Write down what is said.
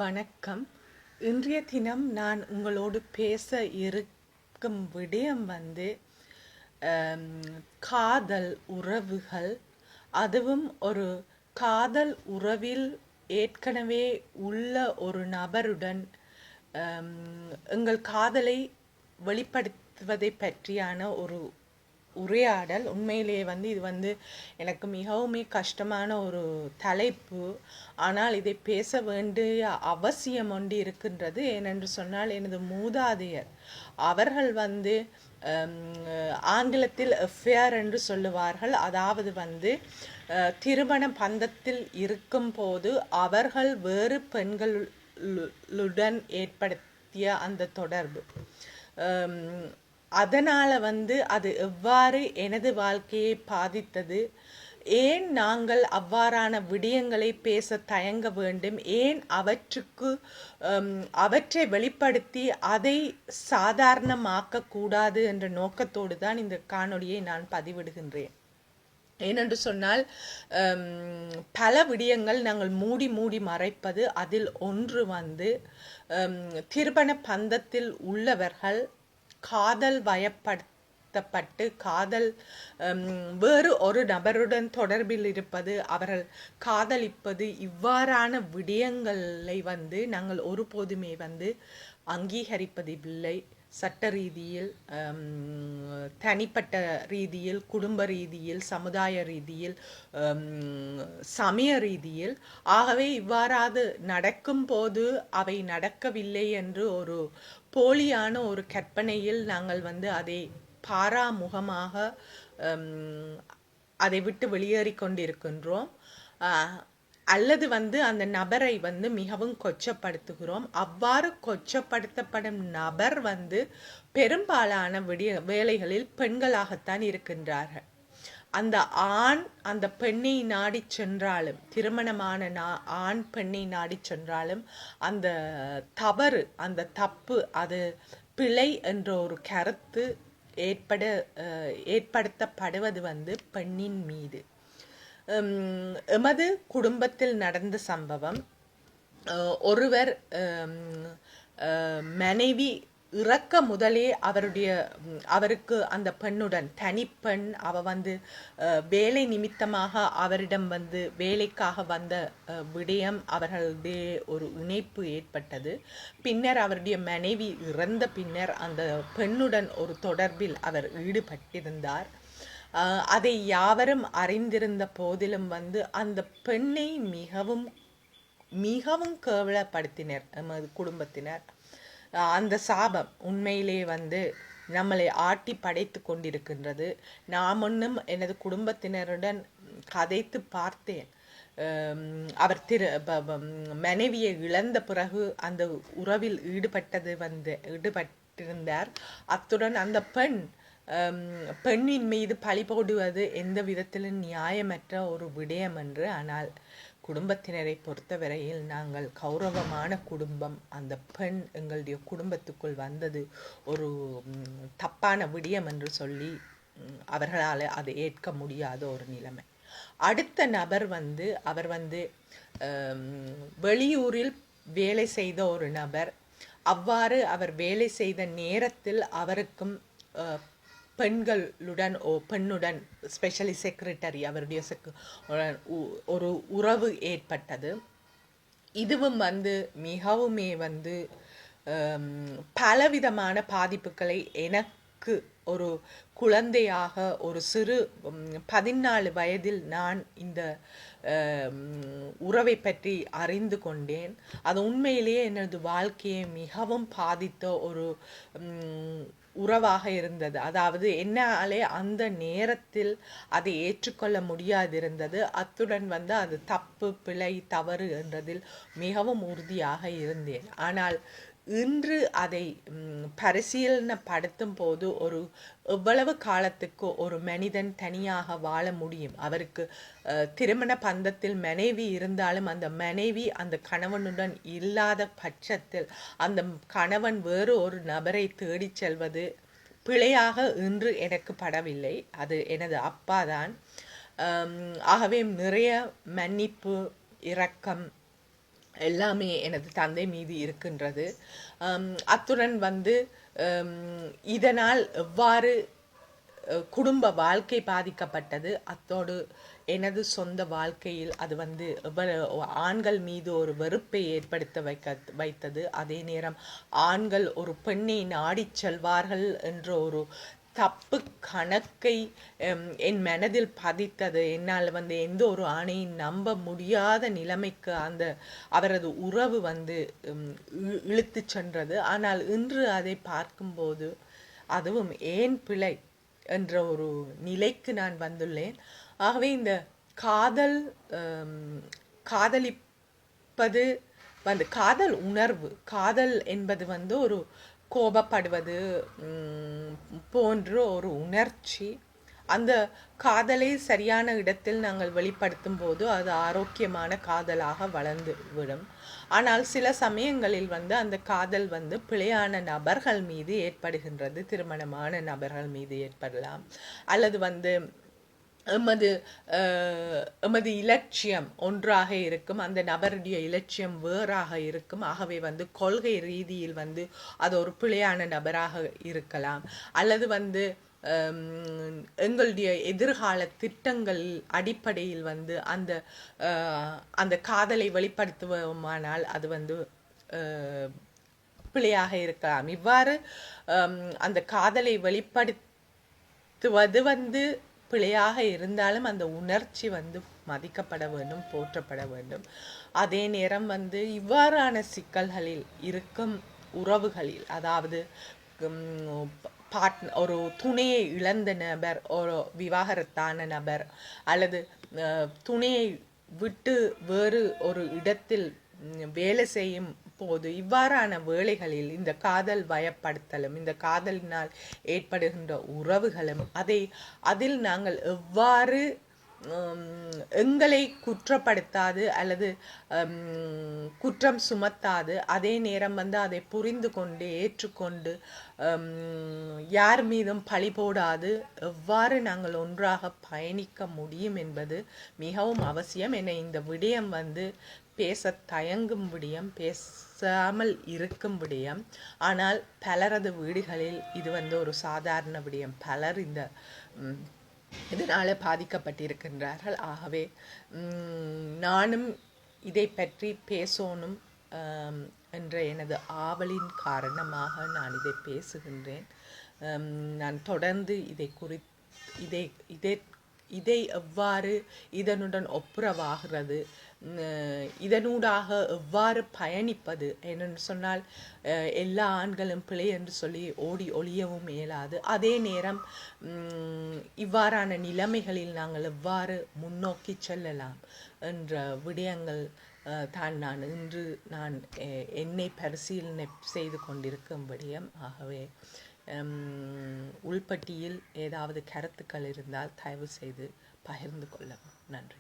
வணக்கம். இன்றைய தினம் நான் உங்களோடு பேச இருக்கும் விடயம் ஆம், காதல் உறவுகள். அதுவும் ஒரு காதல் உறவில் ஏற்கனவே உள்ள ஒரு நபருடன் ஆம், எங்கள் காதலை வெளிப்படுத்துவதை பற்றியான ஒரு உரையாடல். உண்மையிலேயே இது எனக்கு மிகவும் கஷ்டமான ஒரு தலைப்பு. ஆனால் இதை பேச வேண்டிய அவசியம் ஒன்று இருக்கின்றது. ஏனென்று சொன்னால் எனது மூதாதையர் அவர்கள் ஆங்கிலத்தில் அஃபேர் என்று சொல்லுவார்கள். அதாவது திருமண பந்தத்தில் இருக்கும் போது அவர்கள் வேறு பெண்களுடன் ஏற்படுத்திய அந்த தொடர்பு, அதனால் அது எவ்வாறு எனது வாழ்க்கையை பாதித்தது, ஏன் நாங்கள் அவ்வாறான விடயங்களை பேச தயங்க வேண்டும், ஏன் அவற்றை வெளிப்படுத்தி அதை சாதாரணமாக்க கூடாது என்ற நோக்கத்தோடு தான் இந்த காணொளியை நான் பதிவிடுகின்றேன். ஏனென்று சொன்னால் பல விடயங்கள் நாங்கள் மூடி மூடி மறைப்பது. அதில் ஒன்று திருமண பந்தத்தில் உள்ளவர்கள் காதல் வயப்படுத்தப்பட்டு வேறு ஒரு நபருடன் தொடர்பில் இருப்பது, அவர்கள் காதலிப்பது, இவ்வாறான விடயங்களை நாங்கள் ஒருபோதுமே அங்கீகரிப்பதில்லை. சட்ட ரீதியில், தனிப்பட்ட ரீதியில், குடும்ப ரீதியில், சமுதாய ரீதியில், சமய ரீதியில். ஆகவே இவ்வாறாது நடக்கும் போது அவை நடக்கவில்லை என்று ஒரு போலியான ஒரு கற்பனையில் நாங்கள் அதை பாராமுகமாக அதை விட்டு வெளியேறி கொண்டிருக்கின்றோம். அல்லது அந்த நபரை மிகவும் கொச்சப்படுத்துகிறோம். அவ்வாறு கொச்சப்படுத்தப்படும் நபர் பெரும்பாலான வேளைகளில் பெண்களாகத்தான் இருக்கின்றார்கள். அந்த ஆண் அந்த பெண்ணை நாடி சென்றாலும், திருமணமான ஆண் பெண்ணை நாடி சென்றாலும், அந்த தவறு, அந்த தப்பு, அது பிழை என்ற ஒரு கருத்து ஏற்படுத்தப்படுவது பெண்ணின் மீது. எமது குடும்பத்தில் நடந்த சம்பவம், ஒருவர் மனைவி இறக்க முதலே அவருக்கு அந்த பெண்ணுடன், தனிப்பெண், அவ வேலை நிமித்தமாக அவரிடம் வேலைக்காக வந்த விடயம், அவர்களுடைய ஒரு இணைப்பு ஏற்பட்டது. பின்னர் அவருடைய மனைவி இறந்த பின்னர் அந்த பெண்ணுடன் ஒரு தொடர்பில் அவர் ஈடுபட்டிருந்தார். அதை யாவரும் அறிந்திருந்த போதிலும் அந்த பெண்ணை மிகவும் மிகவும் கேவலப்படுத்தினர் நமது குடும்பத்தினர். அந்த சாபம் உண்மையிலே நம்மளை ஆட்டி படைத்து கொண்டிருக்கின்றது. நான் முன்னும் எனது குடும்பத்தினருடன் கதைத்து பார்த்தேன். அவர் மனைவியை இழந்த பிறகு அந்த உறவில் ஈடுபட்டிருந்தார். அத்துடன் அந்த பெண்ணின் மீது பழி போடுவது எந்த விதத்திலும் நியாயமற்ற ஒரு விடயம் என்று. ஆனால் குடும்பத்தினரை பொறுத்தவரையில் நாங்கள் கௌரவமான குடும்பம், அந்த பெண் எங்களுடைய குடும்பத்துக்குள் வந்தது ஒரு தப்பான விடயம் என்று சொல்லி அவர்களால் அதை ஏற்க முடியாத ஒரு நிலைமை. அடுத்த நபர் அவர் வெளியூரில் வேலை செய்த ஒரு நபர். அவ்வாறு அவர் வேலை செய்த நேரத்தில் அவருக்கும் பெண்ணுடன் ஸ்பெஷலி செக்ரட்டரி அவருடைய ஒரு உறவு ஏற்பட்டது. இதுவும் மிகவுமே பலவிதமான பாதிப்புகளை எனக்கு ஒரு குழந்தையாக, ஒரு சிறு 14 வயதில் நான் இந்த உறவை பற்றி அறிந்து கொண்டேன். அது உண்மையிலேயே எனது வாழ்க்கையை மிகவும் பாதித்த ஒரு உறவாக இருந்தது. அதாவது என்னாலே அந்த நேரத்தில் அதை ஏற்றுக்கொள்ள முடியாதிருந்தது. அத்துடன் அது தப்பு, பிழை, தவறு என்றதில் மிகவும் உறுதியாக இருந்தேன். ஆனால் இன்று அதை பரிசீலனைப்படுத்தும் போது எவ்வளவு காலத்துக்கு ஒரு மனிதன் தனியாக வாழ முடியும்? அவருக்கு திருமண பந்தத்தில் மனைவி இருந்தாலும் அந்த மனைவி அந்த கணவனுடன் இல்லாத பட்சத்தில் அந்த கணவன் வேறு ஒரு நபரை தேடி செல்வது பிழையாக இன்று எனக்கு படவில்லை. அது எனது அப்பா தான். ஆகவே நிறைய மன்னிப்பு, இரக்கம், எல்லாமே எனது தந்தை மீது இருக்கின்றது. அத்துடன் வந்து இதனால் எவ்வாறு குடும்ப வாழ்க்கை பாதிக்கப்பட்டது, அத்தோடு எனது சொந்த வாழ்க்கையில் அது வந்து ஆண்கள் மீது ஒரு வெறுப்பை ஏற்படுத்த வைத்தது. அதே நேரம் ஆண்கள் ஒரு பெண்ணை நாடிச் செல்வார்கள் என்ற ஒரு தப்பு கணக்கை என் மனதில் பதித்தது. என்னால் வந்து எந்த ஒரு ஆணையும் நம்ப முடியாத நிலைமைக்கு அந்த அவரது உறவு வந்து இழுத்து சென்றது. ஆனால் இன்று அதை பார்க்கும்போது அதுவும் ஏன் பிழை என்ற ஒரு நிலைக்கு நான் வந்துள்ளேன். ஆகவே இந்த காதல் காதலிப்பது வந்து காதல் உணர்வு, காதல் என்பது வந்து ஒரு கோபப்படுவது போன்ற ஒரு உணர்ச்சி. அந்த காதலை சரியான இடத்தில் நாங்கள் வெளிப்படுத்தும் போது அது ஆரோக்கியமான காதலாக வளர்ந்து விடும். ஆனால் சில சமயங்களில் வந்து அந்த காதல் வந்து பிழையான நபர்கள் மீது ஏற்படுகின்றது. திருமணமான நபர்கள் மீது ஏற்படலாம், அல்லது வந்து எமது இலட்சியம் ஒன்றாக இருக்கும், அந்த நபருடைய இலட்சியம் வேறாக இருக்கும். ஆகவே வந்து கொள்கை ரீதியில் வந்து அது ஒரு பிழையான நபராக இருக்கலாம், அல்லது வந்து எங்களுடைய எதிர்கால திட்டங்கள் அடிப்படையில் வந்து அந்த காதலை வெளிப்படுத்துவோமானால் அது வந்து பிழையாக இருக்கலாம். இவ்வாறு அந்த காதலை வெளிப்படுத்துவது வந்து பிழையாக இருந்தாலும் அந்த உணர்ச்சி வந்து மதிக்கப்பட வேண்டும், போற்றப்பட வேண்டும். அதே நேரம் வந்து இவ்வாறான சிக்கல்களில் இருக்கும் உறவுகளில், அதாவது ஒரு துணையை இழந்த நபர், ஒரு விவாகரத்தான நபர், அல்லது துணையை விட்டு வேறு ஒரு இடத்தில் வேலை செய்யும் போது, இவ்வாறான வேளைகளில் இந்த காதல் வயப்படுத்தலும், இந்த காதலினால் ஏற்படுகின்ற உறவுகளும் அதில் நாங்கள் எவ்வாறு எங்களை குற்றப்படுத்தாது அல்லது குற்றம் சுமத்தாது, அதே நேரம் வந்து அதை புரிந்து கொண்டு ஏற்றுக்கொண்டு யார் மீதும் பழி போடாது எவ்வாறு நாங்கள் ஒன்றாக பயணிக்க முடியும் என்பது மிகவும் அவசியம். என இந்த விடயம் வந்து பேச தயங்கும் விடயம், பேசாமல் இருக்கும் விடயம். ஆனால் பலரது வீடுகளில் இது வந்து ஒரு சாதாரண விடயம். பலர் இதனால் பாதிக்கப்பட்டிருக்கின்றார்கள். ஆகவே நானும் இதை பற்றி பேசணும் என்ற எனது ஆவலின் காரணமாக நான் இதை பேசுகின்றேன். நான் தொடர்ந்து இதை எவ்வாறு இதனுடன் ஒப்புரவாகிறது, இதனூடாக எவ்வாறு பயணிப்பது என்று சொன்னால் எல்லா ஆண்களும் பிழை என்று சொல்லி ஓடி ஒளியவும் இயலாது. அதே நேரம் இவ்வாறான நிலைமைகளில் நாங்கள் எவ்வாறு முன்னோக்கி செல்லலாம் என்ற விடயங்கள் தான் நான் என்னை பரிசீலனை செய்து கொண்டிருக்கும் விடயம். ஆகவே உள்பட்டியில் ஏதாவது கருத்துக்கள் இருந்தால் தயவு செய்து பகிர்ந்து கொள்ளவும். நன்றி.